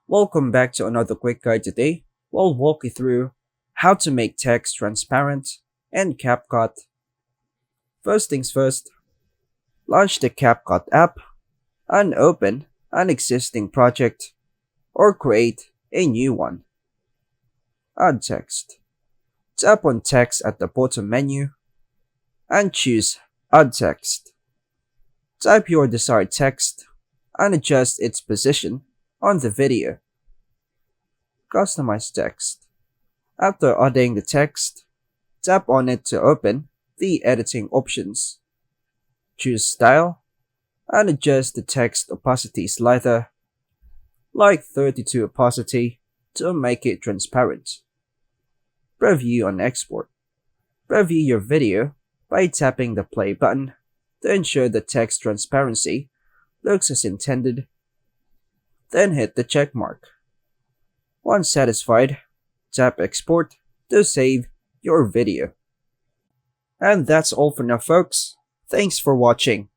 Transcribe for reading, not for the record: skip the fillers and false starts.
Welcome back to another quick guide. Today we'll walk you through how to make text transparent in CapCut. First things first, launch the CapCut app and open an existing project or create a new one. Add text. Tap on text at the bottom menu and choose Add Text. Type your desired text and adjust its position on the video. Customize text. After adding the text, tap on it to open the editing options. Choose Style and adjust the text opacity slider, like 32 opacity, to make it transparent. Preview and export. Preview your video by tapping the play button to ensure the text transparency looks as intended. Then hit the check mark. Once satisfied, tap export to save your video. And that's all for now, folks. Thanks for watching.